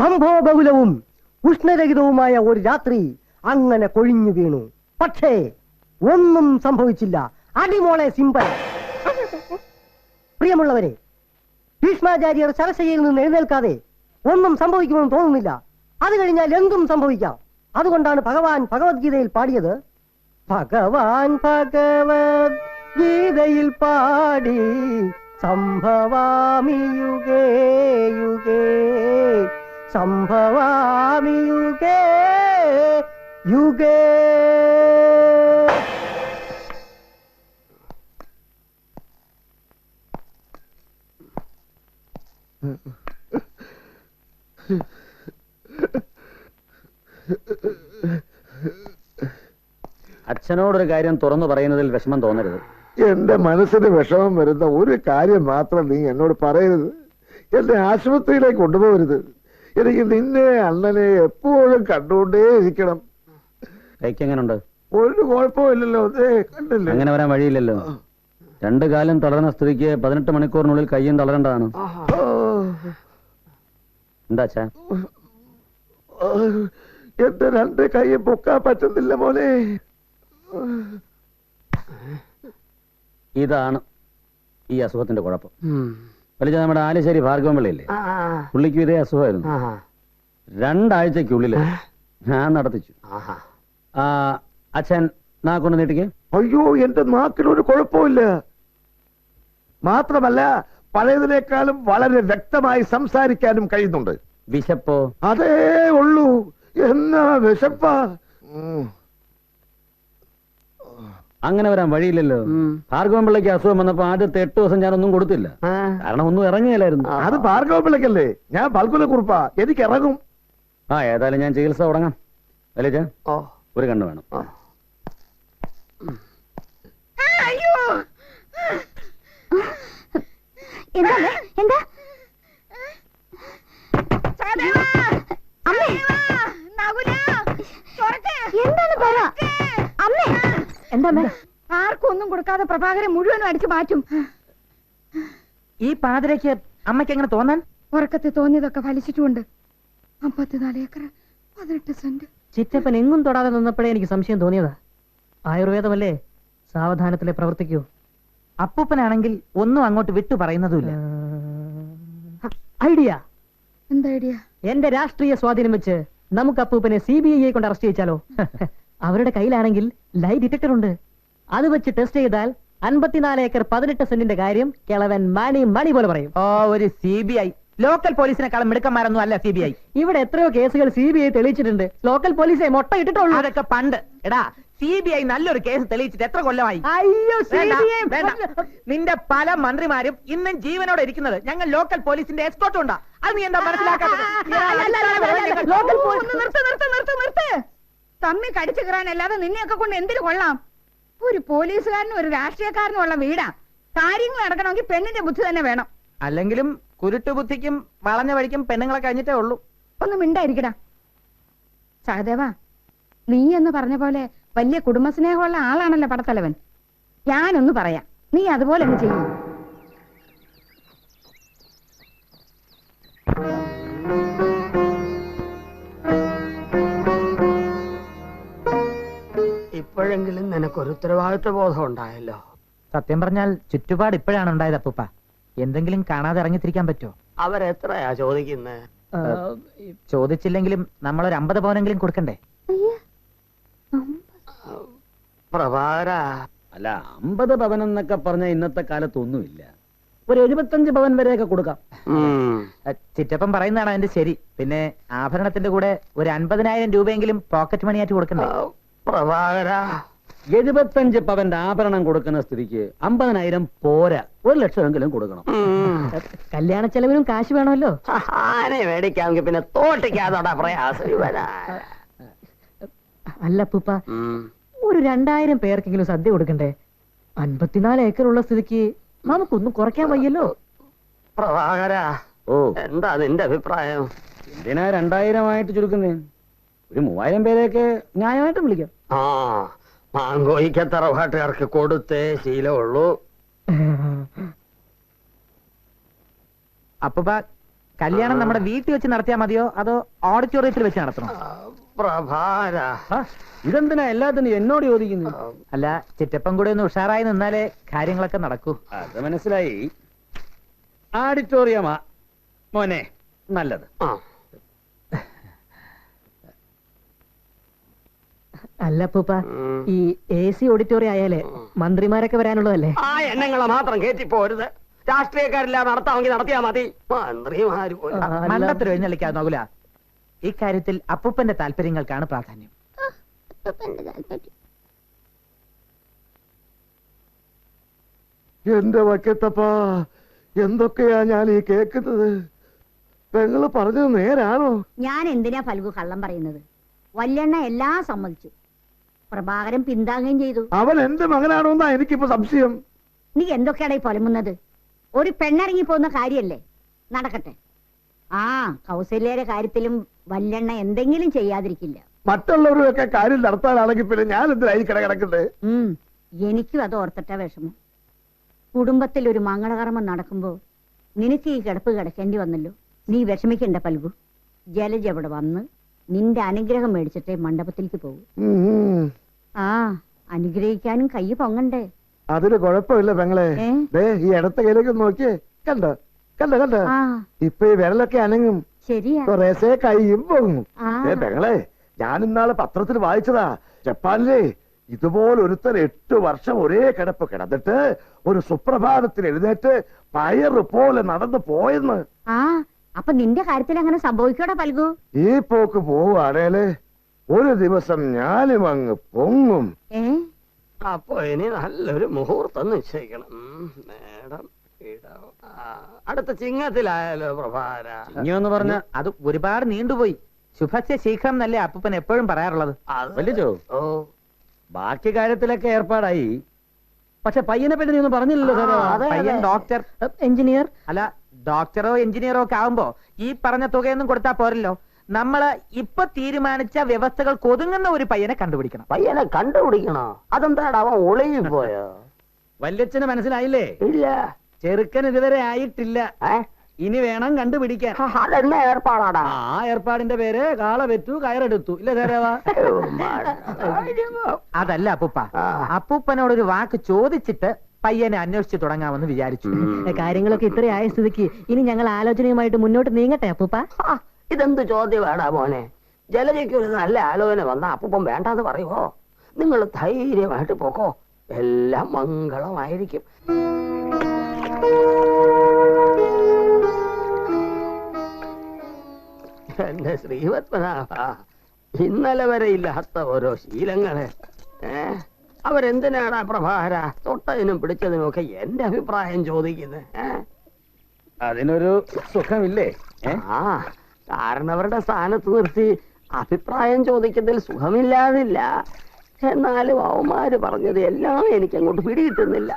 സംഭവബഹുലവും ഉഷ്ണരഹിതവുമായ ഒരു രാത്രി അങ്ങനെ കൊഴിഞ്ഞു വീണു. പക്ഷേ ഒന്നും സംഭവിച്ചില്ല. അടിമോളെ സിമ്പൽ. പ്രിയമുള്ളവരെ, ഭീഷ്മാചാര്യർ ശരശയ്യയിൽ നിന്ന് എഴുന്നേൽക്കാതെ ഒന്നും സംഭവിക്കുമെന്ന് തോന്നുന്നില്ല. അത് കഴിഞ്ഞാൽ എന്തും സംഭവിക്കാം. അതുകൊണ്ടാണ് ഭഗവാൻ ഭഗവത്ഗീതയിൽ പാടിയത്. ഭഗവാൻ ഭഗവത്ഗീതയിൽ പാടി സംഭവാമി യുഗേ യുഗേ, സംഭവാമി യുഗേ യുഗേ. അച്ഛനോടൊരു കാര്യം തുറന്നു പറയുന്നതിൽ വിഷമം തോന്നരുത്. എന്റെ മനസ്സിന് വിഷമം വരുന്ന ഒരു കാര്യം മാത്രം നീ എന്നോട് പറയരുത്. എന്നെ ആശുപത്രിയിലേക്ക് കൊണ്ടുപോകരുത്. എനിക്ക് നിന്നെ അണ്ണനെ എപ്പോഴും കണ്ടുകൊണ്ടേ ഇരിക്കണം. കൈക്കെങ്ങനുണ്ട്? ഒരു കുഴപ്പമില്ലല്ലോ. കണ്ടില്ലേ? അങ്ങനെ വരാൻ വഴിയില്ലല്ലോ. 2 കാലം തളർന്ന സ്ഥിതിക്ക് 18 മണിക്കൂറിനുള്ളിൽ കയ്യും തളരേണ്ടതാണ്. എന്താ അച്ഛാ? എന്റെ 2 കൈയും പൊക്കാൻ പറ്റുന്നില്ല മോനെ. ഇതാണ് ഈ അസുഖത്തിന്റെ കുഴപ്പം. വലിയ നമ്മുടെ ആലശ്ശേരി ഭാർഗവൻ പിള്ളയില്ലേ, പുള്ളിക്കും ഇതേ അസുഖമായിരുന്നു. 2 ആഴ്ചക്കുള്ളില് ഞാൻ നടത്തിച്ചു. അച്ഛൻ നാക്കൊണ്ട് നീട്ടിക്ക്. അയ്യോ, എന്റെ നാക്കിനൊരു കുഴപ്പമില്ല. മാത്രമല്ല പഴയതിനേക്കാളും വളരെ വ്യക്തമായി സംസാരിക്കാനും കഴിയുന്നുണ്ട്. വിശപ്പോ? അതേ ഉള്ളൂ. എന്നാ വിശപ്പാ. അങ്ങനെ വരാൻ വഴിയില്ലല്ലോ. ഭാർഗവൻ പിള്ളയ്ക്ക് അസുഖം വന്നപ്പോ ആദ്യത്തെ 8 ദിവസം ഞാനൊന്നും കൊടുത്തില്ല. കാരണം ഒന്നും ഇറങ്ങിയില്ലായിരുന്നു. അത് ഭാർഗവൻ പിള്ളക്കല്ലേ, ഞാൻ പൽക്കുല കുറിപ്പാ. എനിക്ക് ഇറങ്ങും. ഏതായാലും ഞാൻ ചികിത്സ തുടങ്ങാം. വലിയ ഒരു കണ്ണ് വേണം. ആർക്കും ഒന്നും കൊടുക്കാതെ പ്രഭാകരൻ മുഴുവനും അടിച്ചു മാറ്റും. ഈ പാതിരയ്ക്ക് അമ്മയ്ക്ക് എങ്ങനെ തോന്നാൻ? ഉറക്കത്തിൽ തോന്നിയതൊക്കെ ഫലിച്ചിട്ടുമുണ്ട്. 54 ഏക്കർ 18 സെന്റ്. ചിറ്റപ്പൻ എങ്ങും തൊടാതെ നിന്നപ്പോഴേ എനിക്ക് സംശയം തോന്നിയതാ. ആയുർവേദമല്ലേ, സാവധാനത്തിലെ പ്രവർത്തിക്കൂ. അപ്പൂപ്പനാണെങ്കിൽ ഒന്നും അങ്ങോട്ട് വിട്ടു പറയുന്നതുമില്ല. ഐഡിയ. എന്താ ഐഡിയ? എന്റെ രാഷ്ട്രീയ സ്വാധീനം വെച്ച് നമുക്ക് അപ്പൂപ്പനെ CBI കൊണ്ട് അറസ്റ്റ് ചെയ്യിച്ചാലോ? അവരുടെ കയ്യിലാണെങ്കിൽ ലൈ ഡിറ്റക്ടർ ഉണ്ട്. അത് വെച്ച് ടെസ്റ്റ് ചെയ്താൽ 54 ഏക്കർ 18 സെന്റിന്റെ കാര്യം കിളവൻ മണി പോലെ പറയും. ഒരു CBI ലോക്കൽ പോലീസിനെക്കാളും മിടുക്കന്മാരൊന്നും അല്ല CBI. ഇവിടെ എത്രയോ കേസുകൾ CBI തെളിയിച്ചിട്ടുണ്ട്. ലോക്കൽ പോലീസെ മൊട്ട ഇട്ടിട്ടുള്ളൂ. അതൊക്കെ പണ്ട്. എടാ, CBI നല്ലൊരു കേസ് തെളിയിച്ചിട്ട് എത്ര കൊല്ലമായി? അയ്യോ, നിന്റെ പല മന്ത്രിമാരും ഇന്നും ജീവനോടെ ഇരിക്കുന്നത് ഞങ്ങൾ ലോക്കൽ പോലീസിന്റെ എസ്കോർട്ട് ഉണ്ടാ. അത് നീ എന്താ മനസ്സിലാക്കാത്തത്? തമ്മി കടിച്ചു കയറാനല്ലാതെ നിന്നെയൊക്കെ കൊണ്ട് എന്തിനു കൊള്ളാം? ഒരു പോലീസുകാരനും ഒരു രാഷ്ട്രീയക്കാരനും ഉള്ള വീടാ. കാര്യങ്ങൾ നടക്കണമെങ്കിൽ പെണ്ണിന്റെ ബുദ്ധി തന്നെ വേണം. അല്ലെങ്കിലും കുരുട്ടുബുദ്ധിക്കും വളഞ്ഞ വഴിക്കും പെണ്ണുങ്ങളെ കഴിഞ്ഞിട്ടേ ഉള്ളൂ. ഒന്ന് മിണ്ടായിരിക്കടാ. സഹദേവ, നീ എന്ന് പറഞ്ഞ പോലെ വലിയ കുടുംബസ്നേഹമുള്ള ആളാണല്ലോ പടത്തലവൻ. ഞാനൊന്ന് പറയാം, നീ അതുപോലെ അങ്ങ് ചെയ്യും. ഇപ്പോഴെങ്കിലും നിനക്കൊരു ഉത്തരവാദിത്വ ബോധം ഉണ്ടായല്ലോ. സത്യം പറഞ്ഞാൽ ചുറ്റുപാട് ഇപ്പോഴാണ് ഉണ്ടായത് അപ്പൂപ്പ. എന്തെങ്കിലും കാണാതെ ഇറങ്ങിത്തിരിക്കാൻ പറ്റുമോ? അവരെത്രയാ ചോദിക്കുന്നത്? ചോദിച്ചില്ലെങ്കിലും നമ്മളൊരു 50 പവനെങ്കിലും കൊടുക്കണ്ടേ? പ്രഭാകര, അല്ല, 50 പവൻ എന്നൊക്കെ പറഞ്ഞ ഇന്നത്തെ കാലത്ത് ഒന്നുമില്ല. ഒരു 75 പവൻ വരെയൊക്കെ കൊടുക്കാം. ചിറ്റപ്പൻ പറയുന്നതാണ് അതിന്റെ ശരി. പിന്നെ ആഭരണത്തിന്റെ കൂടെ ഒരു 50,000 രൂപയെങ്കിലും പോക്കറ്റ് മണിയായിട്ട് കൊടുക്കണ്ടേ? പ്രഭാകര, 75 പവന്റെ ആഭരണം കൊടുക്കുന്ന സ്ഥിതിക്ക് 50,000 പോരാ, 1 ലക്ഷമെങ്കിലും കൊടുക്കണം. കല്യാണ ചെലവിനും കാശ് വേണമല്ലോ. ആനെ മേടിക്കാമെങ്കിൽ പിന്നെ തോട്ടിക്കാതോടാ പ്രയാസം. അല്ല പൂപ്പ, ഒരു 2000 പേർക്കെങ്കിലും സദ്യ കൊടുക്കണ്ടേ? 54 ഏക്കറുള്ള സ്ഥിതിക്ക് നമുക്കൊന്നും കുറയ്ക്കാൻ വയ്യല്ലോ. പ്രഭാകര, എന്താ നിന്റെ അഭിപ്രായം? എന്തിനാ 2000 ആയിട്ട് ചുരുക്കുന്നേ? ഒരു 3000 പേരെയൊക്കെ ന്യായമായിട്ടും വിളിക്കാം. മാങ്കോയിക്ക തറവാട്ടുകാർക്ക് കൊടുത്തേ ശീലമുള്ളൂ. അപ്പൂപ്പ, കല്യാണം നമ്മുടെ വീട്ടിൽ വെച്ച് നടത്തിയാൽ മതിയോ അതോ ഓഡിറ്റോറിയത്തിൽ വെച്ച് നടത്തണോ? പ്രഭാര, ഇതെന്തിനാ എല്ലാത്തിനും എന്നോട് ചോദിക്കുന്നു? അല്ല, ചിറ്റപ്പം കൂടെ ഒന്ന് ഉഷാറായി നിന്നാലേ കാര്യങ്ങളൊക്കെ നടക്കൂ. അത് മനസ്സിലായി. ആഡിറ്റോറിയമാ മോനെ നല്ലത്. ആ, അല്ല അപ്പൂപ്പ, ഈ AC ഓഡിറ്റോറിയം ആയാലേ മന്ത്രിമാരൊക്കെ വരാനുള്ളതല്ലേ? ആ എണ്ണങ്ങളെ മാത്രം കയറ്റിപ്പോരുത്. രാഷ്ട്രീയക്കാരില്ല, നടത്താമെങ്കിൽ നടത്തിയാ മതി. മന്ത്രിമാര് പോലും. മണ്ടത്തിൽ എഴുന്നള്ളിക്കാതെ നോക്കൂല. ഇക്കാര്യത്തിൽ അപ്പൂപ്പന്റെ താല്പര്യങ്ങൾക്കാണ് പ്രാധാന്യം. എന്റെ വക്കത്തപ്പാ, എന്തൊക്കെയാ ഞാൻ ഈ കേക്കുന്നത്? പെങ്ങള് പറഞ്ഞത് നേരാണോ? ഞാൻ എന്തിനാ ഫൽഗു കള്ളം പറയുന്നത്? വല്യണ്ണ എല്ലാം സമ്മതിച്ചു, പ്രഭാകരൻ പിന്താങ്ങുകയും ചെയ്തു. അവൻ എന്റെ മകനാണോ എന്നാ എനിക്കിപ്പോ സംശയം. നീ എന്തൊക്കെയാടാ ഈ പൊലമുന്നത്? ഒരു പെണ്ണിറങ്ങി പോകുന്ന കാര്യല്ലേ, നടക്കട്ടെ. ആ കൗസല്യയുടെ കാര്യത്തിലും വല്യണ്ണ എന്തെങ്കിലും ചെയ്യാതിരിക്കില്ല. മറ്റുള്ളവരുടെയൊക്കെ കാര്യം നടത്താനാണെങ്കിൽ പിന്നെ ഞാൻ എന്തിനായി കിടക്കുന്നത്? എനിക്കും അത് ഓർത്തിട്ട വിഷമം. കുടുംബത്തിൽ ഒരു മംഗളകർമ്മം നടക്കുമ്പോ നിനക്ക് ഈ കിടപ്പ് കിടക്കേണ്ടി വന്നല്ലോ. നീ വിഷമിക്കണ്ട ഫൽഗു. ജലജ അവിടെ വന്ന് നിന്റെ അനുഗ്രഹം മേടിച്ചിട്ടേ മണ്ഡപത്തിലേക്ക് പോകും. ആ അനുഗ്രഹിക്കാനും കൈ പൊങ്ങണ്ടേ? അതിന് കുഴപ്പമില്ല പെങ്ങളെ. ഏ? ദേ ഈ ഇടത്തെ കയ്യിലേക്ക് നോക്കിയേ, കണ്ടോ കണ്ടോ കണ്ടോ? ആ ഇപ്പൊ ഈ വിരലൊക്കെ അനങ്ങും, ശരിയാ. കുറേശ്ശെ കൈയും പൊങ്ങും. ആ. പെങ്ങളെ, ഞാൻ ഇന്നാള് പത്രത്തിൽ വായിച്ചതാ, ജപ്പാനിലെ ഇതുപോലെ ഒരുത്തൻ 8 വർഷം ഒരേ കിടപ്പ് കിടന്നിട്ട് ഒരു സുപ്രഭാതത്തിൽ എഴുന്നേറ്റ് പയറ് പോലെ നടന്നു പോയെന്ന്. ആ അപ്പൊ നിന്റെ കാര്യത്തിൽ അങ്ങനെ സംഭവിക്കോടാ ഫൽഗു? ഈ പോക്ക് പോവാണേല് ഒരു ദിവസം ഞാനും അങ്ങ് പൊങ്ങും. ഏ അപ്പൊ ഇനി നല്ലൊരു മുഹൂർത്തം നിശ്ചയിക്കണം. മേഡം അടുത്ത ചിങ്ങത്തിലായാലോ പ്രഭാര? ഇനിയൊന്ന് പറഞ്ഞ അത് ഒരുപാട് നീണ്ടുപോയി. ശുഭസ്യ ശീഘ്രം എന്നല്ലേ അപ്പൂപ്പൻ എപ്പോഴും പറയാറുള്ളത്. വലിച്ചോ? ഓ, ബാക്കി കാര്യത്തിലൊക്കെ ഏർപ്പാടായി. പക്ഷെ പയ്യനെ പറ്റി നീ ഒന്നും പറഞ്ഞില്ലല്ലോ സാറേ. പയ്യൻ ഡോക്ടർ, എഞ്ചിനീയർ. അല്ല ഡോക്ടറോ എഞ്ചിനീയറോ ഒക്കെ ആവുമ്പോ ഈ പറഞ്ഞ തുകയൊന്നും കൊടുത്താ പോരല്ലോ. നമ്മള് ഇപ്പൊ തീരുമാനിച്ച വ്യവസ്ഥകൾക്ക് ഒതുങ്ങുന്ന ഒരു പയ്യനെ കണ്ടുപിടിക്കണം. പയ്യനെ കണ്ടുപിടിക്കണോ? അതെന്താടാ അവൻ ഒളിയിൽ പോയോ? വല്യച്ഛന് മനസ്സിലായില്ലേ? ഇല്ല. ചെറുക്കൻ ഇതുവരെ ആയിട്ടില്ല, ഏ? ഇനി വേണം കണ്ടുപിടിക്കാൻ. അതെന്നാ ഏർപ്പാടാടാ? ആ ഏർപ്പാടിന്റെ പേര് കാള വെറ്റു കയറെടുത്തു, ഇല്ല സാറേവാ? അതല്ല അപ്പൂപ്പ, ആ. അപ്പൂപ്പനോടൊരു വാക്ക് ചോദിച്ചിട്ട് പയ്യനെ അന്വേഷിച്ചു തുടങ്ങാമെന്ന് വിചാരിച്ചു. കാര്യങ്ങളൊക്കെ ഇത്രയായ സ്ഥിതിക്ക് ഇനി ഞങ്ങൾ ആലോചനയുമായിട്ട് മുന്നോട്ട് നീങ്ങട്ടെ അപ്പൂപ്പ. ആ, ഇതെന്ത് ചോദ്യമാടാ മോനെ? ജലജയ്ക്ക് ഒരു നല്ല ആലോചന വന്നാ അപ്പൂപ്പൻ വേണ്ടാന്ന് പറയുമോ? നിങ്ങൾ ധൈര്യമായിട്ട് പോക്കോ, എല്ലാം മംഗളമായിരിക്കും. എന്റെ ശ്രീപത്മനാഭ, ഇന്നലെ വരെ ഇല്ലാത്ത ഓരോ ശീലങ്ങള്. അവരെന്തിനാടാ പ്രഭാര തൊട്ടതിനും പിടിച്ചതിനും ഒക്കെ എന്റെ അഭിപ്രായം ചോദിക്കുന്നത്? അതിനൊരു സുഖമില്ലേ? ആ, കാരണം അവരുടെ സ്ഥാനത്ത് നിർത്തി അഭിപ്രായം ചോദിക്കുന്നതിൽ സുഖമില്ലാതില്ല. എന്നാലും അവന്മാര് പറഞ്ഞത് എല്ലാം എനിക്ക് അങ്ങോട്ട് പിടികിട്ടുന്നില്ല.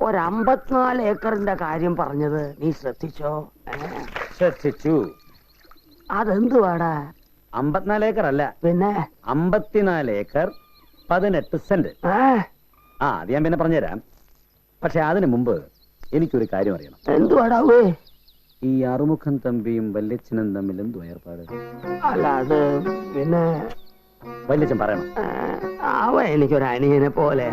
54 ഏക്കറിന്റെ കാര്യം പറഞ്ഞത് നീ ശ്രദ്ധിച്ചോ? ശ്രദ്ധിച്ചു. അതെന്തുവാടാ? 54 ഏക്കർ അല്ല, പിന്നെ 54 ഏക്കർ 18 സെന്റ്. അത് ഞാൻ പിന്നെ പറഞ്ഞുതരാം. പക്ഷെ അതിനു മുമ്പ് എനിക്കൊരു കാര്യം അറിയണം. എന്തുവാടാവേ? ഈ അറുമുഖൻ തമ്പിയും വല്യച്ഛനും തമ്മിൽ എന്തോ ഏർപ്പാട്? അല്ല, അത് പിന്നെ വല്യച്ഛൻ പറയണം. അവൻ എനിക്കൊരു അനിയനെ പോലെ.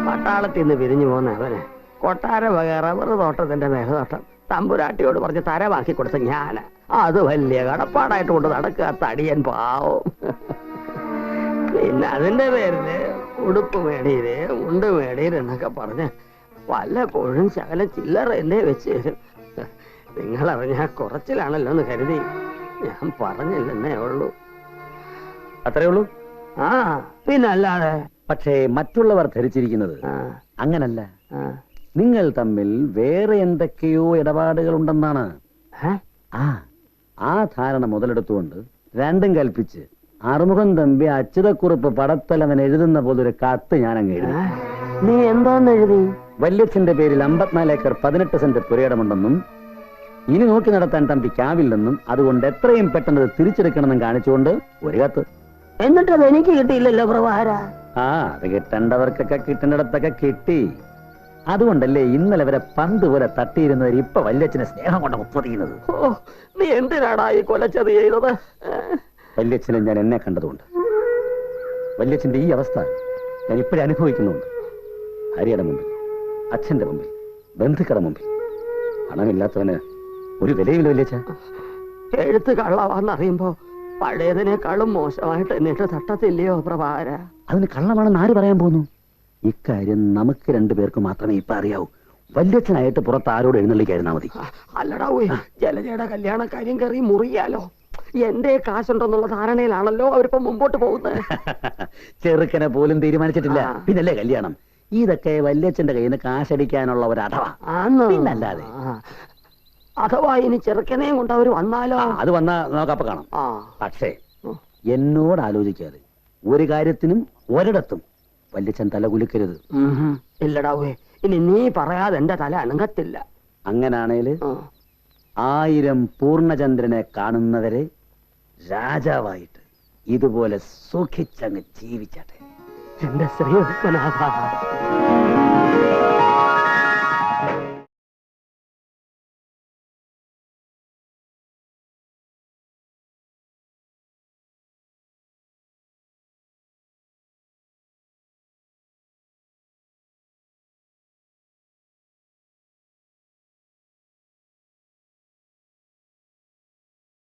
പട്ടാളത്തിൽ നിന്ന് പിരിഞ്ഞു പോന്ന അവന് കൊട്ടാര വക റബ്ബർ തോട്ടത്തിന്റെ മേഘതോട്ടം തമ്പുരാട്ടിയോട് പറഞ്ഞ് തരമാക്കി കൊടുത്ത ഞാൻ അത് വലിയ കടപ്പാടായിട്ട് കൊണ്ട് നടക്കുക. തടിയൻ പാവം. പിന്നെ അതിന്റെ പേരില് ഉടുപ്പ് മേടിയില് ഉണ്ട് മേടിയില് എന്നൊക്കെ പറഞ്ഞ് വല്ലപ്പോഴും ശകലം ചില്ലറ എന്നെ വെച്ച് തരും. നിങ്ങളറിഞ്ഞ കുറച്ചിലാണല്ലോ എന്ന് കരുതി ഞാൻ പറഞ്ഞില്ലെന്നേ ഉള്ളൂ. അത്രേ ഉള്ളൂ? ആ, പിന്നല്ലാതെ. പക്ഷേ മറ്റുള്ളവർ ധരിച്ചിരിക്കുന്നത് അങ്ങനല്ല. നിങ്ങൾ തമ്മിൽ വേറെ എന്തൊക്കെയോ ഇടപാടുകൾ ഉണ്ടെന്നാണ്. ആ ധാരണ മുതലെടുത്തുകൊണ്ട് രണ്ടും കൽപ്പിച്ച് അറുമുഖം തമ്പി അച്യുതക്കുറിപ്പ് പടത്തലവൻ എഴുതുന്ന പോലൊരു കത്ത് ഞാൻ അങ്ങ് എഴുതി. നീ എന്താന്ന് എഴുതി? വല്യച്ഛന്റെ പേരിൽ 54 ഏക്കർ 18 സെന്റ് പുരയിടമുണ്ടെന്നും ഇനി നോക്കി നടത്താൻ തമ്പിക്കാവില്ലെന്നും അതുകൊണ്ട് എത്രയും പെട്ടെന്ന് അത് തിരിച്ചെടുക്കണമെന്നും കാണിച്ചുകൊണ്ട് ഒരു കത്ത്. എന്നിട്ട് അത് എനിക്ക് കിട്ടിയില്ലല്ലോ പ്രഭാര. അത് കിട്ടേണ്ടവർക്കൊക്കെ കിട്ടേണ്ടിടത്തൊക്കെ കിട്ടി. അതുകൊണ്ടല്ലേ ഇന്നലെ വരെ പന്ത് പോലെ തട്ടിയിരുന്നവർ ഇപ്പൊ വല്യച്ഛനെ സ്നേഹം കൊണ്ട് മുപ്പതിയുന്നത്. ഓ, നീ എന്തിനാടാ ഈ കൊലച്ചത് ചെയ്തത്? വല്യച്ഛനെ ഞാൻ എന്നെ കണ്ടതുകൊണ്ട്. വല്യച്ഛന്റെ ഈ അവസ്ഥ ഞാൻ ഇപ്പോഴും അനുഭവിക്കുന്നുണ്ട്. ഭാര്യയുടെ മുമ്പിൽ, അച്ഛന്റെ മുമ്പിൽ, ബന്ധുക്കളുടെ മുമ്പിൽ. പണമില്ലാത്തവന് ഒരു വിലയില്ല വല്യച്ഛ. എഴുത്ത് കള്ളവാന്നറിയുമ്പോ പഴയതിനേക്കാളും മോശമായിട്ട് എന്നിട്ട് തട്ടത്തില്ലയോ പ്രഭാകര? അതിന് കള്ളമാണെന്ന് ആര് പറയാൻ പോകുന്നു? ഇക്കാര്യം നമുക്ക് രണ്ടുപേർക്ക് മാത്രമേ ഇപ്പൊ അറിയാവൂ. വല്യച്ഛനായിട്ട് പുറത്ത് ആരോട് എഴുന്നള്ളിക്കായിരുന്നാ മതി. അല്ലടാ ജലജയുടെ കല്യാണ കാര്യം കയറി മുറിയാലോ. എന്റെ കാശുണ്ടെന്നുള്ള ധാരണയിലാണല്ലോ അവരിപ്പോ മുമ്പോട്ട് പോകുന്നത്. ചെറുക്കനെ പോലും തീരുമാനിച്ചിട്ടില്ല, ആ. പിന്നല്ലേ കല്യാണം. ഇതൊക്കെ വല്യച്ഛന്റെ കയ്യിൽ നിന്ന് കാശടിക്കാനുള്ള ഒരു അടവാ. ആന്ന്. പിന്നല്ലാതെ. അഥവാ ഇനി ചെറുക്കനെയും കൊണ്ട് അവര് വന്നാലോ? അത് വന്നാ നമുക്കപ്പ കാണാം. ആ. പക്ഷേ എന്നോട് ആലോചിക്കാതെ ഒരു കാര്യത്തിനും ഒരിടത്തും വല്യച്ഛൻ തല കുലുക്കരുത്. ഇല്ലടാ ഇനി നീ പറയാതെ എന്റെ തല അണങ്ങത്തില്ല. അങ്ങനാണേല് 1000 പൂർണ്ണചന്ദ്രനെ കാണുന്നവരെ രാജാവായിട്ട് ഇതുപോലെ സുഖിച്ചങ്ങ് ജീവിച്ചട്ടെ. എന്റെ ശ്രീ പത്മനാഭ.